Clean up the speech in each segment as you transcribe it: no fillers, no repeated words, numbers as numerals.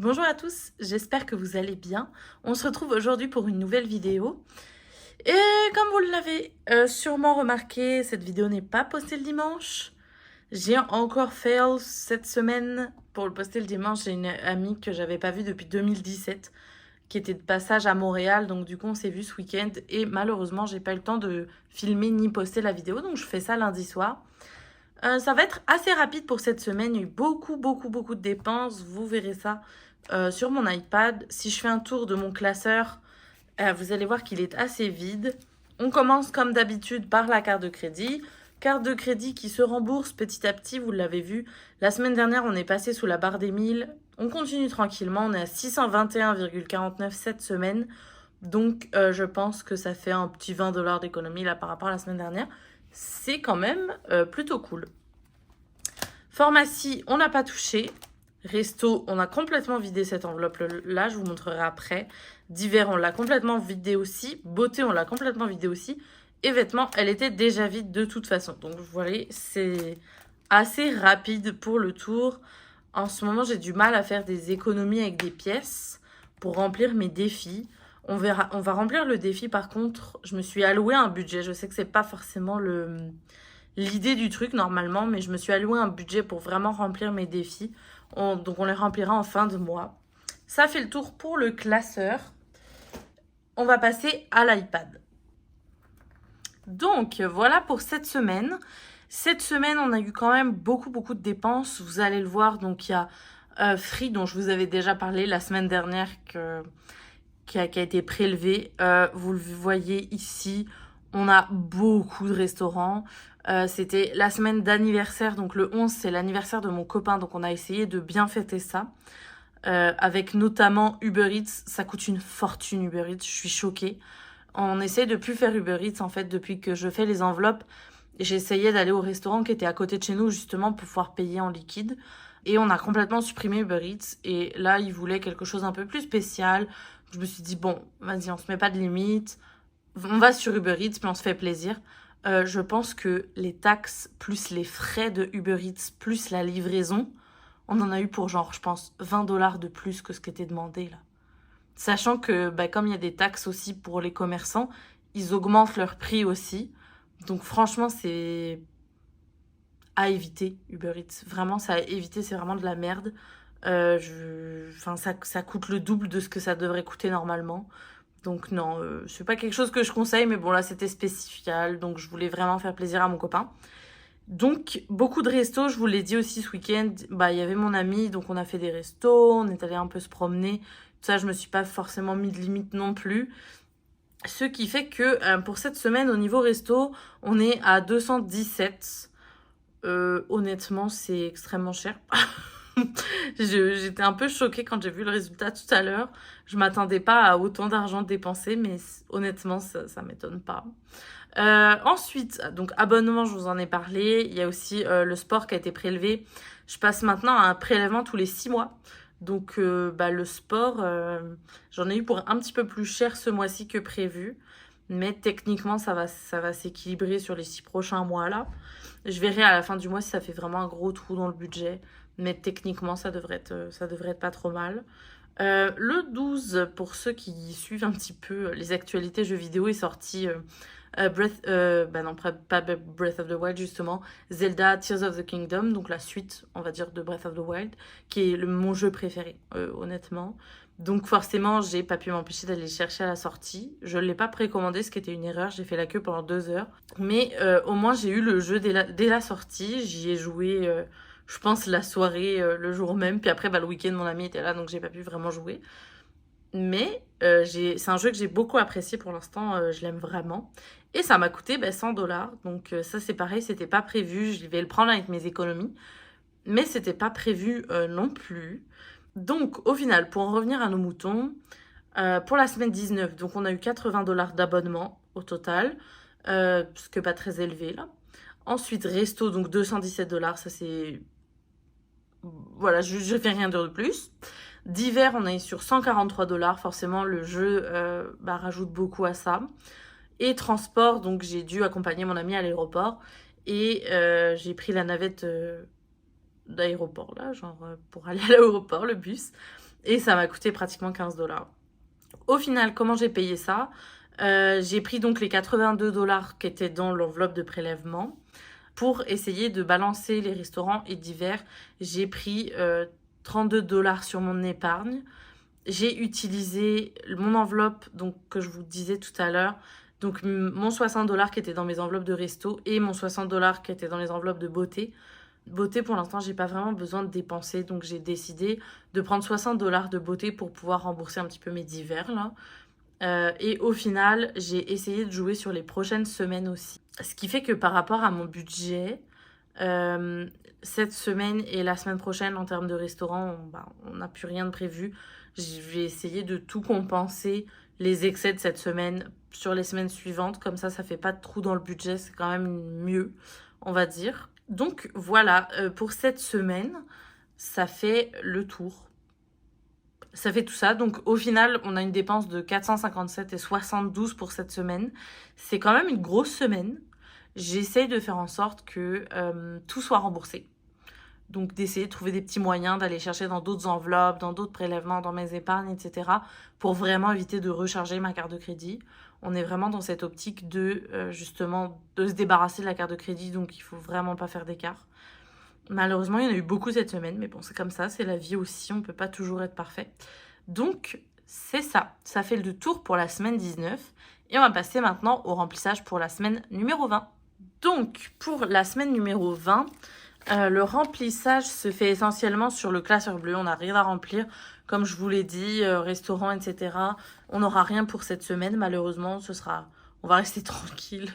Bonjour à tous, j'espère que vous allez bien. On se retrouve aujourd'hui pour une nouvelle vidéo. Et comme vous l'avez sûrement remarqué, cette vidéo n'est pas postée le dimanche. J'ai encore fail cette semaine pour le poster le dimanche. J'ai une amie que j'avais pas vue depuis 2017 qui était de passage à Montréal. Donc du coup, on s'est vu ce week-end et malheureusement, j'ai pas eu le temps de filmer ni poster la vidéo. Donc je fais ça lundi soir. Ça va être assez rapide pour cette semaine. Il y a eu beaucoup de dépenses. Vous verrez ça sur mon iPad. Si je fais un tour de mon classeur, vous allez voir qu'il est assez vide. On commence comme d'habitude par la carte de crédit. Carte de crédit qui se rembourse petit à petit, vous l'avez vu. La semaine dernière, on est passé sous la barre des 1000. On continue tranquillement. On est à 621,49 cette semaine. Donc, je pense que ça fait un petit 20 $ d'économie là par rapport à la semaine dernière. C'est quand même plutôt cool. Pharmacie, on n'a pas touché. Resto, on a complètement vidé cette enveloppe-là, je vous montrerai après. Divers, on l'a complètement vidé aussi. Beauté, on l'a complètement vidé aussi. Et vêtements, elle était déjà vide de toute façon. Donc, vous voyez, c'est assez rapide pour le tour. En ce moment, j'ai du mal à faire des économies avec des pièces pour remplir mes défis. On va remplir le défi. Par contre, je me suis alloué un budget. Je sais que c'est pas forcément l'idée du truc normalement, mais je me suis alloué un budget pour vraiment remplir mes défis. Donc on les remplira en fin de mois. Ça fait le tour pour le classeur. On va passer à l'iPad. Donc voilà pour cette semaine. Cette semaine, on a eu quand même beaucoup de dépenses. Vous allez le voir. Donc il y a Free dont je vous avais déjà parlé la semaine dernière qui a été prélevé. Vous le voyez ici, on a beaucoup de restaurants. C'était la semaine d'anniversaire, donc le 11, c'est l'anniversaire de mon copain, donc on a essayé de bien fêter ça. Avec notamment Uber Eats, ça coûte une fortune Uber Eats, je suis choquée. On essaie de plus faire Uber Eats en fait depuis que je fais les enveloppes. J'essayais d'aller au restaurant qui était à côté de chez nous justement pour pouvoir payer en liquide. Et on a complètement supprimé Uber Eats. Et là, ils voulaient quelque chose un peu plus spécial. Je me suis dit, bon, vas-y, on se met pas de limite. On va sur Uber Eats, puis on se fait plaisir. Je pense que les taxes, plus les frais de Uber Eats, plus la livraison, on en a eu pour genre, je pense, 20 $ de plus que ce qui était demandé là. Sachant que, comme il y a des taxes aussi pour les commerçants, ils augmentent leur prix aussi. Donc franchement, c'est à éviter, Uber Eats. Vraiment, ça à éviter, c'est vraiment de la merde. Enfin, ça coûte le double de ce que ça devrait coûter normalement. Donc non, c'est pas quelque chose que je conseille, mais bon là c'était spécial, donc je voulais vraiment faire plaisir à mon copain. Donc beaucoup de restos, je vous l'ai dit aussi ce week-end, il y avait mon ami, donc on a fait des restos, on est allé un peu se promener. Tout ça, je me suis pas forcément mis de limite non plus. Ce qui fait que pour cette semaine, au niveau resto, on est à 217. Honnêtement, c'est extrêmement cher. J'étais un peu choquée quand j'ai vu le résultat tout à l'heure. Je m'attendais pas à autant d'argent dépensé, mais honnêtement, ça m'étonne pas. Ensuite, donc abonnement, je vous en ai parlé. Il y a aussi le sport qui a été prélevé. Je passe maintenant à un prélèvement tous les 6 mois. Donc le sport, j'en ai eu pour un petit peu plus cher ce mois-ci que prévu. Mais techniquement, ça va s'équilibrer sur les 6 prochains mois là. Je verrai à la fin du mois si ça fait vraiment un gros trou dans le budget. Mais techniquement, ça devrait être pas trop mal. Le 12, pour ceux qui suivent un petit peu les actualités jeux vidéo, est sorti pas Breath of the Wild justement, Zelda Tears of the Kingdom, donc la suite, on va dire, de Breath of the Wild, qui est mon jeu préféré, honnêtement. Donc forcément, j'ai pas pu m'empêcher d'aller le chercher à la sortie. Je l'ai pas précommandé, ce qui était une erreur. J'ai fait la queue pendant 2 heures. Mais au moins, j'ai eu le jeu dès la sortie. J'y ai joué, je pense, la soirée, le jour même. Puis après, le week-end, mon ami était là, donc j'ai pas pu vraiment jouer. Mais c'est un jeu que j'ai beaucoup apprécié pour l'instant. Je l'aime vraiment. Et ça m'a coûté 100 $. Donc ça, c'est pareil, c'était pas prévu. Je vais le prendre avec mes économies. Mais c'était pas prévu non plus. Donc, au final, pour en revenir à nos moutons, pour la semaine 19, donc on a eu 80 $ d'abonnement au total, ce que pas très élevé là. Ensuite, resto, donc 217 $, ça c'est... Voilà, je fais rien de plus. Divers, on est sur 143 $, forcément le jeu rajoute beaucoup à ça. Et transport, donc j'ai dû accompagner mon ami à l'aéroport et j'ai pris la navette d'aéroport là, genre pour aller à l'aéroport, le bus. Et ça m'a coûté pratiquement 15 $. Au final, comment j'ai payé ça? J'ai pris donc les 82 $ qui étaient dans l'enveloppe de prélèvement. Pour essayer de balancer les restaurants et divers, j'ai pris 32 $ sur mon épargne. J'ai utilisé mon enveloppe donc, que je vous disais tout à l'heure. Donc mon 60 $ qui était dans mes enveloppes de resto et mon 60 $ qui était dans les enveloppes de beauté. Beauté, pour l'instant, j'ai pas vraiment besoin de dépenser, donc j'ai décidé de prendre 60 $ de beauté pour pouvoir rembourser un petit peu mes divers là. Et au final, j'ai essayé de jouer sur les prochaines semaines aussi. Ce qui fait que par rapport à mon budget, euh, cette semaine et la semaine prochaine en termes de restaurant, on n'a plus rien de prévu. Je vais essayer de tout compenser les excès de cette semaine sur les semaines suivantes. Comme ça fait pas de trou dans le budget. C'est quand même mieux, on va dire. Donc voilà, pour cette semaine, ça fait le tour. Ça fait tout ça. Donc au final, on a une dépense de 457,72 € pour cette semaine. C'est quand même une grosse semaine. J'essaye de faire en sorte que tout soit remboursé. Donc d'essayer de trouver des petits moyens d'aller chercher dans d'autres enveloppes, dans d'autres prélèvements, dans mes épargnes, etc. pour vraiment éviter de recharger ma carte de crédit. On est vraiment dans cette optique de justement de se débarrasser de la carte de crédit, donc il faut vraiment pas faire d'écart. Malheureusement, il y en a eu beaucoup cette semaine, mais bon, c'est comme ça, c'est la vie aussi, on peut pas toujours être parfait. Donc, c'est ça. Ça fait le tour pour la semaine 19. Et on va passer maintenant au remplissage pour la semaine numéro 20. Donc, pour la semaine numéro 20, le remplissage se fait essentiellement sur le classeur bleu. On n'a rien à remplir. Comme je vous l'ai dit, restaurant, etc. On n'aura rien pour cette semaine, malheureusement. On va rester tranquille.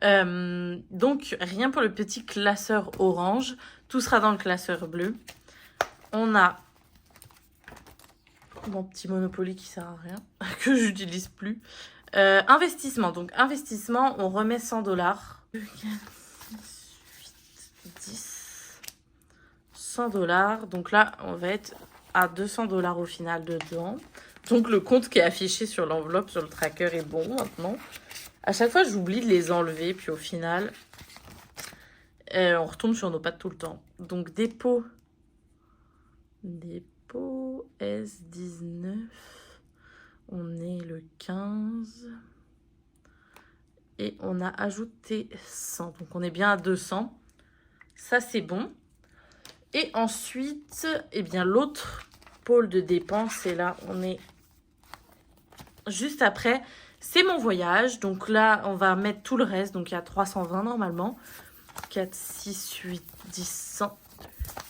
Donc, rien pour le petit classeur orange. Tout sera dans le classeur bleu. On a mon petit Monopoly qui sert à rien, que j'utilise plus. Investissement. Donc, investissement, on remet 100 $. 2, 4, 6, 8, 10. 100 $. Donc là, on va être à 200 $ au final dedans. Donc, le compte qui est affiché sur l'enveloppe, sur le tracker est bon maintenant. À chaque fois, j'oublie de les enlever. Puis au final, on retombe sur nos pattes tout le temps. Donc, dépôt S19. On est le 15. Et on a ajouté 100. Donc, on est bien à 200. Ça, c'est bon. Et ensuite, eh bien, l'autre pôle de dépenses, et là, on est juste après, c'est mon voyage. Donc là, on va mettre tout le reste. Donc, il y a 320 normalement. 4, 6, 8, 10, 100.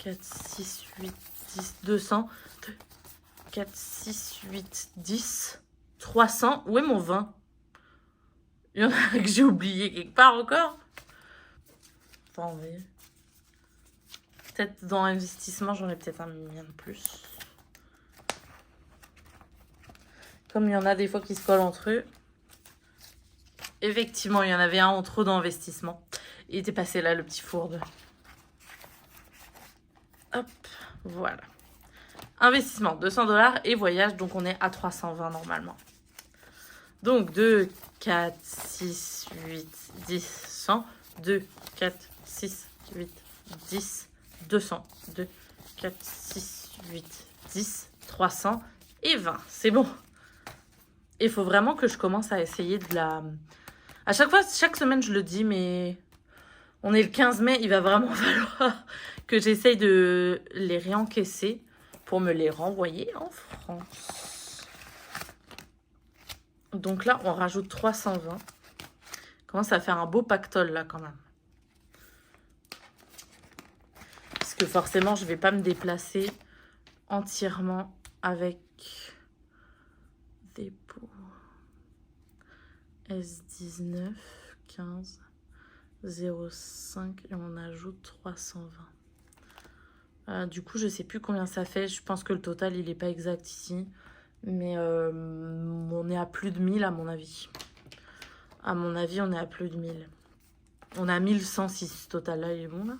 4, 6, 8, 10, 200. 4, 6, 8, 10. 300. Où est mon 20? Il y en a que j'ai oublié quelque part encore. Attendez. Peut-être dans investissement, j'en ai peut-être un million de plus. Comme il y en a des fois qui se collent entre eux. Effectivement, il y en avait un en trop d'investissement. Il était passé là, le petit fourbe. Hop, voilà. Investissement, 200 $ et voyage, donc on est à 320 normalement. Donc 2, 4, 6, 8, 10, 100. 2, 4, 6, 8, 10, 200. 2, 4, 6, 8, 10, 300 et 20. C'est bon. Il faut vraiment que je commence à essayer de la... À chaque fois, chaque semaine, je le dis, mais on est le 15 mai, il va vraiment falloir que j'essaye de les réencaisser pour me les renvoyer en France. Donc là, on rajoute 320. Commence à faire un beau pactole là quand même. Parce que forcément, je ne vais pas me déplacer entièrement avec dépôt S19, 15, 05 et on ajoute 320. Du coup, je sais plus combien ça fait. Je pense que le total, il n'est pas exact ici. Mais on est à plus de 1000 à mon avis. À mon avis, on est à plus de 1000. On a 1106 ce total-là, il est bon là.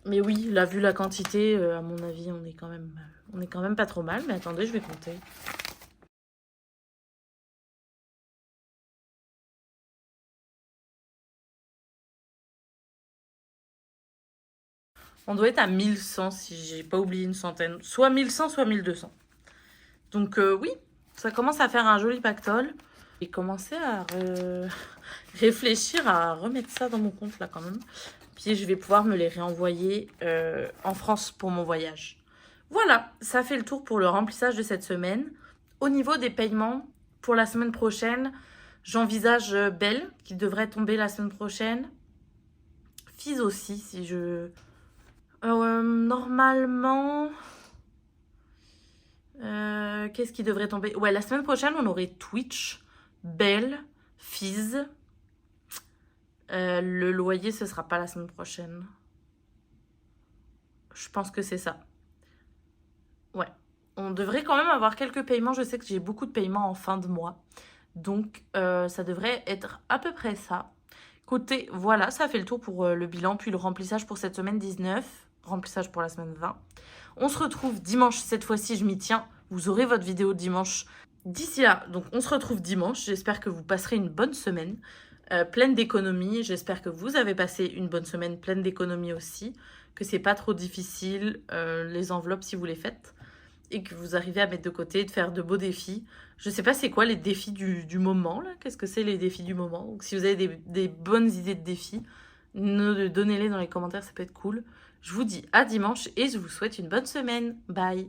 Mais oui, là, vu la quantité, à mon avis, on est quand même pas trop mal. Mais attendez, je vais compter. On doit être à 1100 si j'ai pas oublié une centaine. Soit 1100, soit 1200. Donc oui, ça commence à faire un joli pactole. J'ai commencé à réfléchir à remettre ça dans mon compte là quand même. Puis je vais pouvoir me les réenvoyer en France pour mon voyage. Voilà, ça fait le tour pour le remplissage de cette semaine. Au niveau des paiements, pour la semaine prochaine, j'envisage Belle, qui devrait tomber la semaine prochaine. Fizz aussi, si je... normalement... qu'est-ce qui devrait tomber? Ouais, la semaine prochaine, on aurait Twitch, Belle, Fizz. Le loyer, ce sera pas la semaine prochaine. Je pense que c'est ça. Ouais. On devrait quand même avoir quelques paiements. Je sais que j'ai beaucoup de paiements en fin de mois. Donc, ça devrait être à peu près ça. Écoutez, voilà, ça fait le tour pour le bilan, puis le remplissage pour cette semaine 19, remplissage pour la semaine 20. On se retrouve dimanche, cette fois-ci je m'y tiens. Vous aurez votre vidéo dimanche. D'ici là, donc on se retrouve dimanche. J'espère que vous passerez une bonne semaine, pleine d'économies. J'espère que vous avez passé une bonne semaine pleine d'économies aussi, que c'est pas trop difficile, les enveloppes si vous les faites, et que vous arrivez à mettre de côté, de faire de beaux défis. Je sais pas c'est quoi les défis du moment, là. Qu'est-ce que c'est les défis du moment? Donc si vous avez des bonnes idées de défis, donnez-les dans les commentaires, ça peut être cool. Je vous dis à dimanche et je vous souhaite une bonne semaine. Bye!